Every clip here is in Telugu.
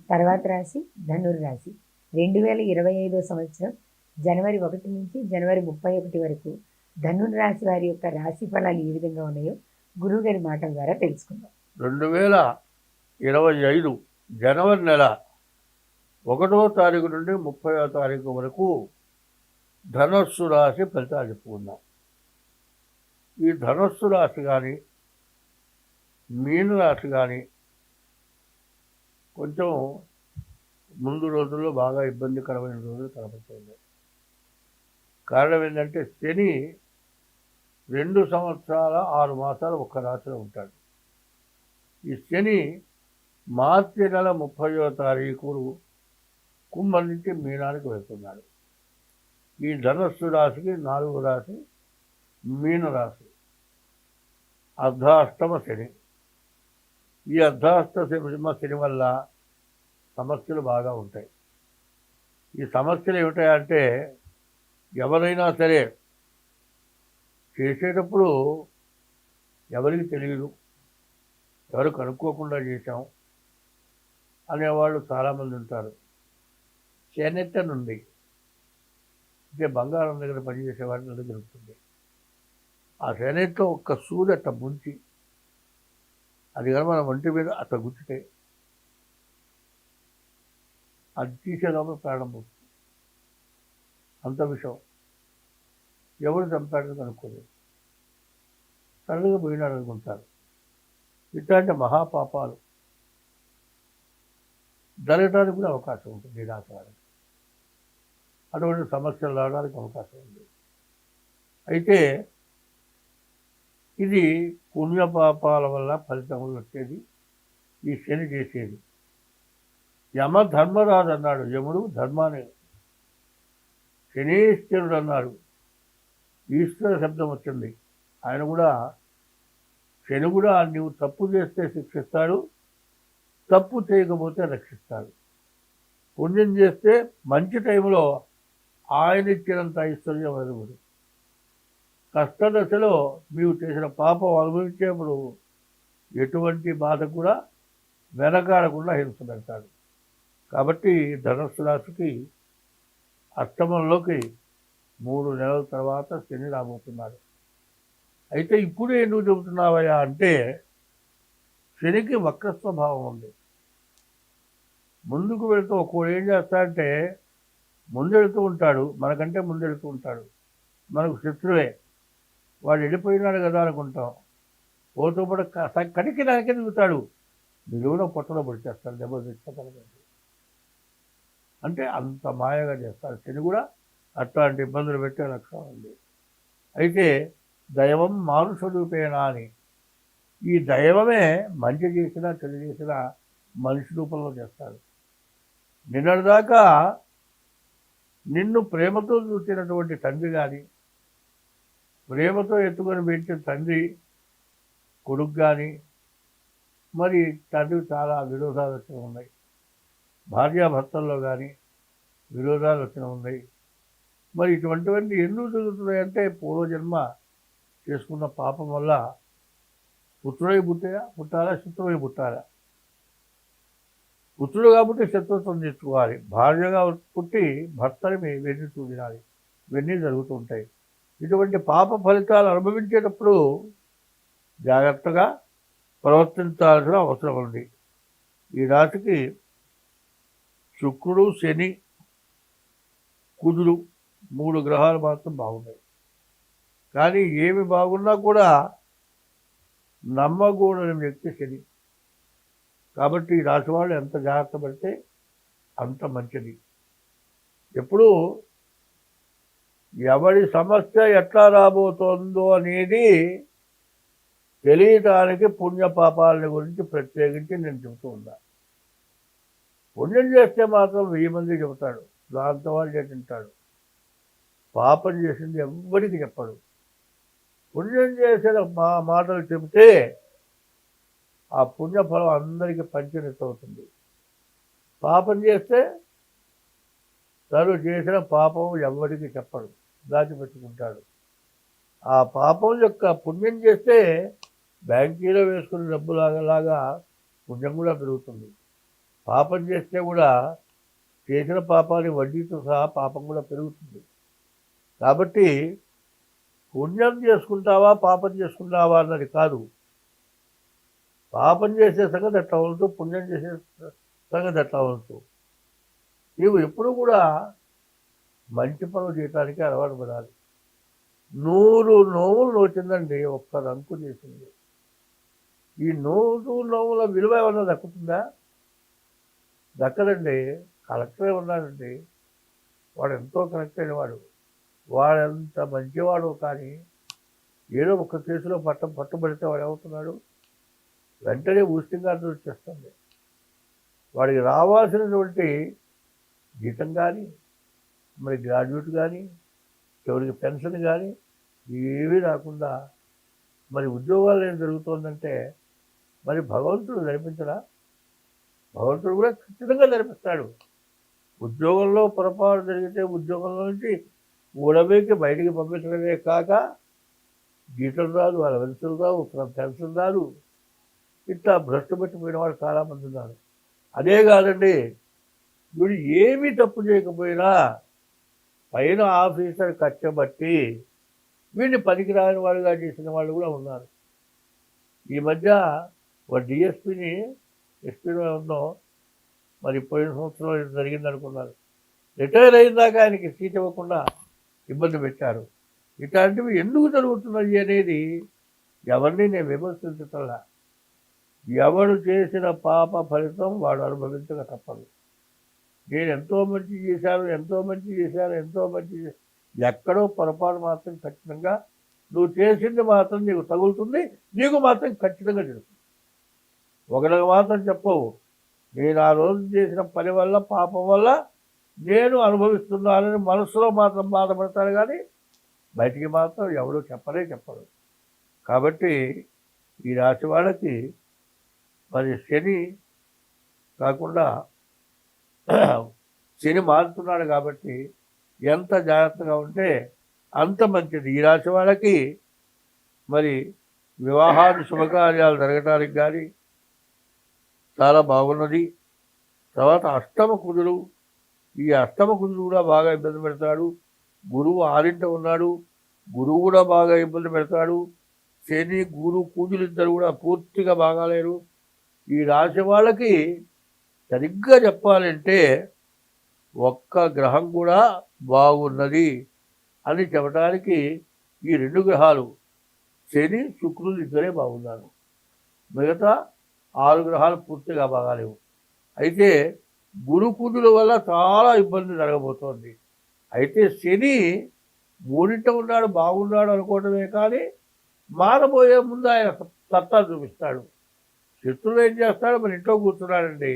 తర్వాత రాశి ధనుర్రాశి. 2025 సంవత్సరం జనవరి 1 నుంచి జనవరి 31 వరకు ధనుర్రాశి వారి యొక్క రాశి ఫలాలు ఏ విధంగా ఉన్నాయో గురువుగారి మాటల ద్వారా తెలుసుకుందాం. 2025 జనవరి నెల 1వ తారీఖు నుండి 30వ తారీఖు వరకు ధనస్సు రాశి ఫలితాలు చెప్పుకుందాం. ఈ ధనస్సు రాశి కానీ మీనరాశి కానీ కొంచెం ముందు రోజుల్లో బాగా ఇబ్బందికరమైన రోజులు కనబడుతుంది. కారణం ఏంటంటే శని 2 సంవత్సరాల 6 మాసాలు ఒక్క రాశిలో ఉంటాడు. ఈ శని మార్చి నెల 30వ తారీఖు కుంభం నుంచి మీనానికి వెళ్తున్నాడు. ఈ ధనస్సు రాశికి 4వ రాశి మీనరాశి. అర్ధాష్టమ శని. ఈ అర్ధాష్టమ శని వల్ల సమస్యలు బాగా ఉంటాయి. ఈ సమస్యలు ఏమిటాయంటే ఎవరైనా సరే చేసేటప్పుడు ఎవరికి తెలియదు, ఎవరు కనుక్కోకుండా చేశాం అనేవాళ్ళు చాలామంది ఉంటారు. చేనేత నుండి అంటే బంగారం దగ్గర పనిచేసే వాటి నుండి దొరుకుతుంది. ఆ చేనేత ఒక్క సూది అట్ట ముంచి అది కానీ మన ఒంటి మీద అట్ట గుచ్చితే అది తీసేలోపల ప్రాణం పోతుంది. అంత విషయం. ఎవరు చంపాడని కనుక్కోలేదు, సడన్గా పోయినాడు అనుకుంటారు. ఇట్లాంటి మహాపాపాలు జరగడానికి కూడా అవకాశం ఉంటుంది. ఈ రాశి వారికి అటువంటి సమస్యలు రావడానికి అవకాశం ఉంది. అయితే ఇది పుణ్యపాపాల వల్ల ఫలితములు వచ్చేది ఈ శని చేసేది. యమ ధర్మరాజు అన్నాడు, యముడు ధర్మాన్ని, శనీశ్వరుడు అన్నాడు, ఈశ్వర శబ్దం వచ్చింది. ఆయన కూడా శని కూడా నువ్వు తప్పు చేస్తే శిక్షిస్తాడు, తప్పు చేయకపోతే రక్షిస్తాడు. పుణ్యం చేస్తే మంచి టైంలో ఆయన ఇచ్చినంత ఐశ్వర్యం ఎదుగుడు. కష్టదశలో నీవు చేసిన పాపం అనుభవించేప్పుడు ఎటువంటి బాధ కూడా వెనకాడకుండా హింస పెడతాడు. కాబట్టి ధనస్సు రాశికి అష్టమంలోకి 3 నెలల తర్వాత శని రాబోతున్నాడు. అయితే ఇప్పుడు ఎందుకు చెబుతున్నావయ్యా అంటే శనికి వక్ర స్వభావం ఉంది. ముందుకు వెళుతూ ఒక్కోడు ఏం చేస్తాడంటే ముందెడుతూ ఉంటాడు, మనకంటే ముందెడుతూ ఉంటాడు, మనకు శత్రువే, వాడు వెళ్ళిపోయినాడు కదా అనుకుంటాం. పోతూ పడ కడికి దానికే దిగుతాడు, నిలువున పొట్టలో పొడిచేస్తాడు, దెబ్బ తెచ్చేస్తాడు. అంటే అంత మాయగా చేస్తాడు. శని కూడా అట్లాంటి ఇబ్బందులు పెట్టే లక్షణం ఉంది. అయితే దైవం మానుషరూపేణా అని, ఈ దైవమే మంచి చేసినా చెడు చేసినా మనిషి రూపంలో చేస్తాడు. నిన్నటిదాకా నిన్ను ప్రేమతో చూసినటువంటి తండ్రి కానీ, ప్రేమతో ఎత్తుకొని పెట్టిన తండ్రి కొడుకు కానీ, మరి తండ్రి చాలా విరోధాలు వచ్చిన ఉన్నాయి. భార్యాభర్తల్లో కానీ విరోధాలు వచ్చిన ఉన్నాయి. మరి ఇటువంటివన్నీ ఎందుకు జరుగుతున్నాయంటే పూర్వజన్మ చేసుకున్న పాపం వల్ల. పుత్రుడై పుట్టాలా, శత్రువై పుట్టాలా? పుత్రుడు కాబట్టి శత్రుత్వం తెచ్చుకోవాలి, భార్యగా పుట్టి భర్తని వెన్ను చూడాలి. ఇవన్నీ జరుగుతూ ఉంటాయి. ఇటువంటి పాప ఫలితాలు అనుభవించేటప్పుడు జాగ్రత్తగా ప్రవర్తించాల్సిన అవసరం ఉంది. ఈ రాశికి శుక్రుడు, శని, కుజుడు 3 గ్రహాలు మాత్రం బాగున్నాయి. కానీ ఏమి బాగున్నా కూడా నమ్మకూడని వ్యక్తి శని. కాబట్టి ఈ రాశి వాళ్ళు ఎంత జాగ్రత్త పడితే అంత మంచిది. ఎప్పుడూ ఎవరి సమస్య ఎట్లా రాబోతోందో అనేది తెలియటానికి పుణ్యపాపాలని గురించి ప్రత్యేకించి నేను చెబుతూ ఉన్నా. పుణ్యం చేస్తే మాత్రం 1000 మంది చెబుతాడు, దాంతో వాళ్ళు తింటాడు. పాపం చేసింది ఎవ్వరికి చెప్పడు. పుణ్యం చేసిన మాటలు చెబితే ఆ పుణ్యఫలం అందరికీ పంచినట్టు అవుతుంది. పాపం చేస్తే తను చేసిన పాపం ఎవరికి చెప్పడు, దాచిపెట్టుకుంటాడు. ఆ పాపం యొక్క పుణ్యం చేస్తే బ్యాంకీలో వేసుకున్న డబ్బులాగా పుణ్యం కూడా పెరుగుతుంది. పాపం చేస్తే కూడా చేసిన పాపాన్ని వడ్డీతో సహా పాపం కూడా పెరుగుతుంది. కాబట్టి పుణ్యం చేసుకుంటావా పాపం చేసుకుంటావా అన్నది కాదు. పాపం చేసే సంగతి ఎట్లా అవ్వచ్చు, పుణ్యం చేసే సంగతి ఎట్లా అవ్వచ్చు. నీవు ఎప్పుడు కూడా మంచి పనులు చేయటానికి అలవాటు పడాలి. 100 నోవులు నోచిందండి, ఒక్క రంకు చేసింది. ఈ 100 నోవుల విలువ ఏమన్నా దక్కుతుందా? దక్కదండి. కలెక్టరే ఉన్నాడండి, వాడు ఎంతో కనెక్ట్ అయిన వాడెంత మంచివాడు, కానీ ఏదో ఒక కేసులో పట్టుబడితే వాడు ఏమవుతున్నాడు, వెంటనే ఊస్టింగ్ ఆర్డర్ వచ్చేస్తుంది. వాడికి రావాల్సినటువంటి జీతం కానీ, మరి గ్రాడ్యుయేట్ కానీ, చివరికి పెన్షన్ కానీ ఏమీ రాకుండా మరి ఉద్యోగాలు ఏం జరుగుతుందంటే మరి భగవంతుడు జరిపించడా? భగవంతుడు కూడా ఖచ్చితంగా జరిపిస్తాడు. ఉద్యోగంలో పొరపాటు జరిగితే ఉద్యోగంలో నుంచి ఊడబేకి బయటికి పంపించడమే కాక జీతం రాదు, వాళ్ళ వెలుసులు రావు, పెన్షన్ రాదు. ఇట్లా భ్రష్టు పెట్టిపోయిన వాళ్ళు చాలామంది ఉన్నారు. అదే కాదండి, వీడు ఏమీ తప్పు చేయకపోయినా పైన ఆఫీసర్ కచ్చబట్టి వీడిని పనికిరాని వాడుగా చేసిన వాళ్ళు కూడా ఉన్నారు. ఈ మధ్య ఒక డిఎస్పీని ఎస్పీలో ఉందో మరి పోయిన సంవత్సరంలో జరిగింది అనుకున్నారు. రిటైర్ అయిందాక ఆయనకి సీట్ ఇవ్వకుండా ఇబ్బంది పెట్టారు. ఇట్లాంటివి ఎందుకు జరుగుతున్నాయి అనేది ఎవరిని నేను విమర్శించటంలా. ఎవడు చేసిన పాప ఫలితం వాడు అనుభవించక తప్పదు. నేను ఎంతో మంచి చేశాను, ఎక్కడో పొరపాటు మాత్రం ఖచ్చితంగా నువ్వు చేసింది మాత్రం నీకు తగులుతుంది, నీకు మాత్రం ఖచ్చితంగా తెలుస్తుంది. ఒకరికి మాత్రం చెప్పవు, నేను ఆ రోజు చేసిన పని వల్ల పాపం వల్ల నేను అనుభవిస్తున్నానని మనసులో మాత్రం బాధపడతాడు, కానీ బయటికి మాత్రం ఎవడో చెప్పరు. కాబట్టి ఈ రాశి వాళ్ళకి మరి శని కాకుండా శని మారుతున్నాడు కాబట్టి ఎంత జాగ్రత్తగా ఉంటే అంత మంచిది. ఈ రాశి వాళ్ళకి మరి వివాహాది శుభకార్యాలు జరగటానికి కానీ చాలా బాగున్నది. తర్వాత అష్టమ కుజుడు, ఈ అష్టమ కుజుడు కూడా బాగా ఇబ్బంది పెడతాడు. గురువు 6ంట ఉన్నాడు, గురువు కూడా బాగా ఇబ్బంది పెడతాడు. శని గురు కుజులు ఇద్దరు కూడా పూర్తిగా బాగాలేరు. ఈ రాశి వాళ్ళకి సరిగ్గా చెప్పాలంటే ఒక్క గ్రహం కూడా బాగున్నది అని చెప్పడానికి ఈ 2 గ్రహాలు శని శుక్రులు ఇద్దరే బాగున్నారు. మిగతా 6 గ్రహాలు పూర్తిగా బాగాలేవు. అయితే గురుకుజుల వల్ల చాలా ఇబ్బంది జరగబోతోంది. అయితే శని 3ంట ఉన్నాడు, బాగున్నాడు అనుకోవటమే కానీ మారబోయే ముందు ఆయన సత్తా చూపిస్తాడు. శత్రువు ఏం చేస్తాడు, మన ఇంట్లో కూర్చున్నాడండి,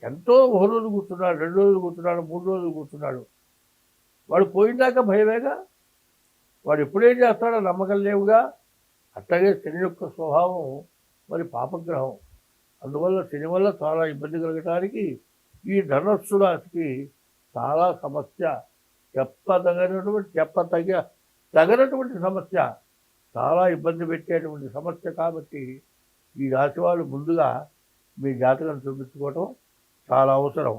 ఎంతో 1 రోజు కూర్చున్నాడు, 2 రోజులు కూర్చున్నాడు, 3 రోజులు కూర్చున్నాడు. వాడు పోయిందాక భయమేగా. వాడు ఎప్పుడేం చేస్తాడో నమ్మకం లేవుగా. అట్లాగే శని యొక్క స్వభావం మరి పాపగ్రహం. అందువల్ల శని వల్ల చాలా ఇబ్బంది కలగటానికి ఈ ధనస్సు రాశికి చాలా సమస్య, తగినటువంటి సమస్య, చాలా ఇబ్బంది పెట్టేటువంటి సమస్య. కాబట్టి ఈ రాశి వాళ్ళు ముందుగా మీ జాతకం చూపించుకోవటం చాలా అవసరం.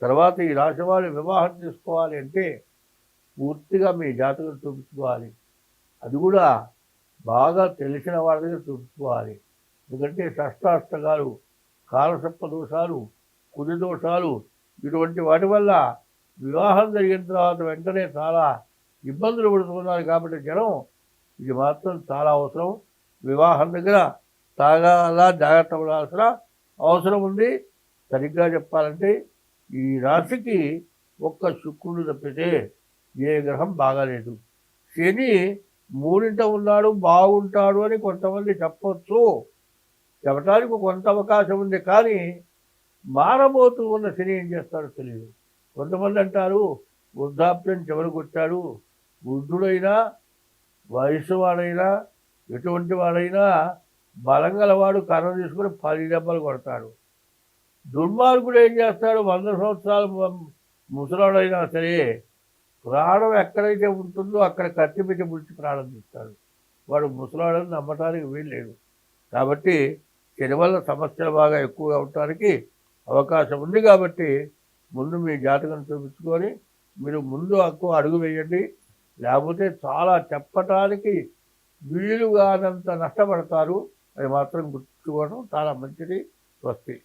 తర్వాత ఈ రాశి వాళ్ళు వివాహం చేసుకోవాలి అంటే పూర్తిగా మీ జాతకం చూపించుకోవాలి. అది కూడా బాగా తెలిసిన వాళ్ళ దగ్గర చూపించుకోవాలి. ఎందుకంటే షష్టాష్టకాలు, కాలసర్ప దోషాలు, కుడి దోషాలు, ఇటువంటి వాటి వల్ల వివాహం జరిగిన తర్వాత వెంటనే చాలా ఇబ్బందులు పడుతున్నారు. కాబట్టి జనం ఇది మాత్రం చాలా అవసరం. వివాహం దగ్గర చాలా జాగ్రత్త పడాల్సిన అవసరం ఉంది. సరిగ్గా చెప్పాలంటే ఈ రాశికి ఒక్క శుక్రుడు తప్పితే ఏ గ్రహం బాగాలేదు. శని 3ంట ఉన్నాడు, బాగుంటాడు అని కొంతమంది చెప్పవచ్చు, చెప్పడానికి కొంత అవకాశం ఉంది. కానీ మారబోతూ ఉన్న శని ఏం చేస్తాడో తెలియదు. కొంతమంది అంటారు వృద్ధాప్యం చివరికి వచ్చాడు, వృద్ధుడైనా వయసు వాడైనా ఎటువంటి వాడైనా బలం గలవాడు కర్ర తీసుకుని 10 దెబ్బలు కొడతాడు. దుర్మార్గుడు ఏం చేస్తాడు, 100 సంవత్సరాలు ముసలాడైనా సరే ప్రాణం ఎక్కడైతే ఉంటుందో అక్కడ కత్తి పెట్టి ముడిచి ప్రాణం తీస్తాడు. వాడు ముసలాడని నమ్మటానికి వీల్లేదు. కాబట్టి శని వల్ల సమస్యలు బాగా ఎక్కువగా ఉండటానికి అవకాశం ఉంది. కాబట్టి ముందు మీ జాతకం చూపించుకొని మీరు ముందు అడుగు వేయండి. లేకపోతే చాలా చెప్పటానికి వీలు కానంత నష్టపడతారు. అది మాత్రం గుర్తుకోవడం చాలా మంచిది. స్వస్తి.